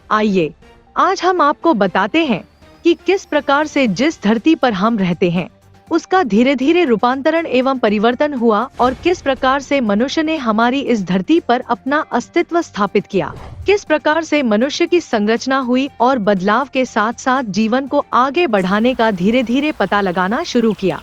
आइए आज हम आपको बताते हैं कि किस प्रकार से जिस धरती पर हम रहते हैं उसका धीरे धीरे रूपांतरण एवं परिवर्तन हुआ और किस प्रकार से मनुष्य ने हमारी इस धरती पर अपना अस्तित्व स्थापित किया। किस प्रकार से मनुष्य की संरचना हुई और बदलाव के साथ साथ जीवन को आगे बढ़ाने का धीरे धीरे पता लगाना शुरू किया।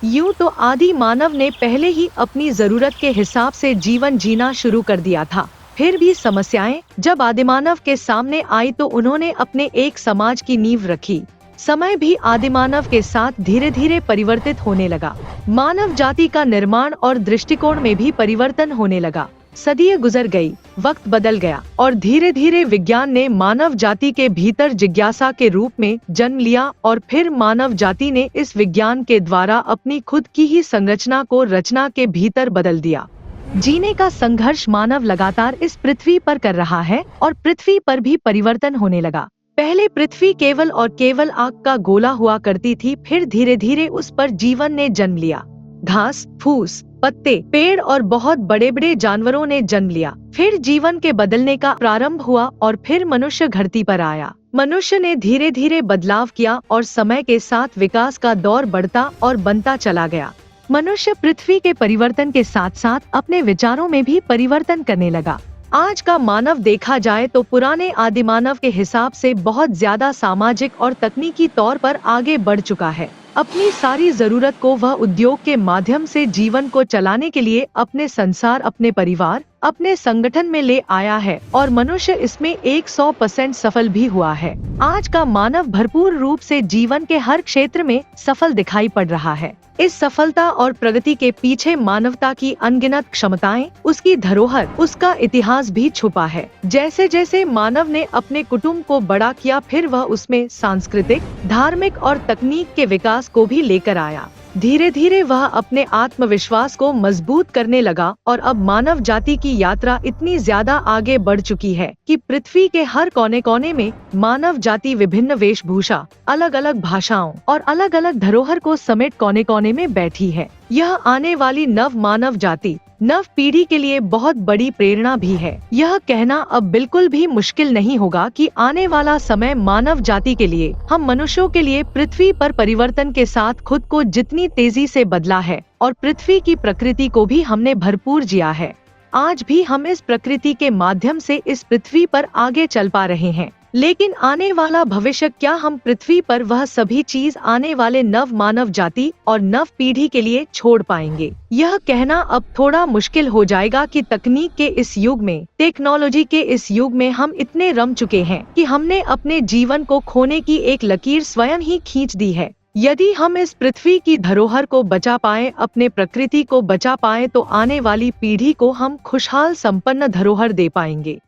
यूं तो आदि मानव ने पहले ही अपनी जरूरत के हिसाब से जीवन जीना शुरू कर दिया था। फिर भी समस्याएं जब आदिमानव के सामने आई तो उन्होंने अपने एक समाज की नींव रखी। समय भी आदिमानव के साथ धीरे धीरे परिवर्तित होने लगा। मानव जाति का निर्माण और दृष्टिकोण में भी परिवर्तन होने लगा। सदियां गुजर गई, वक्त बदल गया और धीरे धीरे विज्ञान ने मानव जाति के भीतर जिज्ञासा के रूप में जन्म लिया और फिर मानव जाति ने इस विज्ञान के द्वारा अपनी खुद की ही संरचना को रचना के भीतर बदल दिया। जीने का संघर्ष मानव लगातार इस पृथ्वी पर कर रहा है और पृथ्वी पर भी परिवर्तन होने लगा। पहले पृथ्वी केवल और केवल आग का गोला हुआ करती थी, फिर धीरे धीरे उस पर जीवन ने जन्म लिया। घास, फूस, पत्ते, पेड़ और बहुत बड़े बड़े जानवरों ने जन्म लिया। फिर जीवन के बदलने का प्रारंभ हुआ और फिर मनुष्य धरती पर आया। मनुष्य ने धीरे धीरे बदलाव किया और समय के साथ विकास का दौर बढ़ता और बनता चला गया। मनुष्य पृथ्वी के परिवर्तन के साथ साथ अपने विचारों में भी परिवर्तन करने लगा। आज का मानव देखा जाए तो पुराने आदिमानव के हिसाब से बहुत ज्यादा सामाजिक और तकनीकी तौर पर आगे बढ़ चुका है। अपनी सारी जरूरत को वह उद्योग के माध्यम से जीवन को चलाने के लिए अपने संसार, अपने परिवार, अपने संगठन में ले आया है और मनुष्य इसमें 100% सफल भी हुआ है। आज का मानव भरपूर रूप से जीवन के हर क्षेत्र में सफल दिखाई पड़ रहा है। इस सफलता और प्रगति के पीछे मानवता की अनगिनत क्षमताएं, उसकी धरोहर, उसका इतिहास भी छुपा है। जैसे जैसे मानव ने अपने कुटुंब को बड़ा किया, फिर वह उसमें सांस्कृतिक, धार्मिक और तकनीक के विकास को भी लेकर आया। धीरे धीरे वह अपने आत्मविश्वास को मजबूत करने लगा और अब मानव जाति की यात्रा इतनी ज्यादा आगे बढ़ चुकी है कि पृथ्वी के हर कोने कोने में मानव जाति विभिन्न वेशभूषा, अलग अलग भाषाओं और अलग अलग धरोहर को समेट कोने कोने में बैठी है। यह आने वाली नव मानव जाति, नव पीढ़ी के लिए बहुत बड़ी प्रेरणा भी है। यह कहना अब बिल्कुल भी मुश्किल नहीं होगा कि आने वाला समय मानव जाति के लिए, हम मनुष्यों के लिए पृथ्वी पर परिवर्तन के साथ खुद को जितनी तेजी से बदला है और पृथ्वी की प्रकृति को भी हमने भरपूर जिया है। आज भी हम इस प्रकृति के माध्यम से इस पृथ्वी पर आगे चल पा रहे हैं, लेकिन आने वाला भविष्य, क्या हम पृथ्वी पर वह सभी चीज आने वाले नव मानव जाति और नव पीढ़ी के लिए छोड़ पाएंगे? यह कहना अब थोड़ा मुश्किल हो जाएगा कि तकनीक के इस युग में, टेक्नोलॉजी के इस युग में हम इतने रम चुके हैं कि हमने अपने जीवन को खोने की एक लकीर स्वयं ही खींच दी है। यदि हम इस पृथ्वी की धरोहर को बचा पाए, अपने प्रकृति को बचा पाए, तो आने वाली पीढ़ी को हम खुशहाल संपन्न धरोहर दे पाएंगे।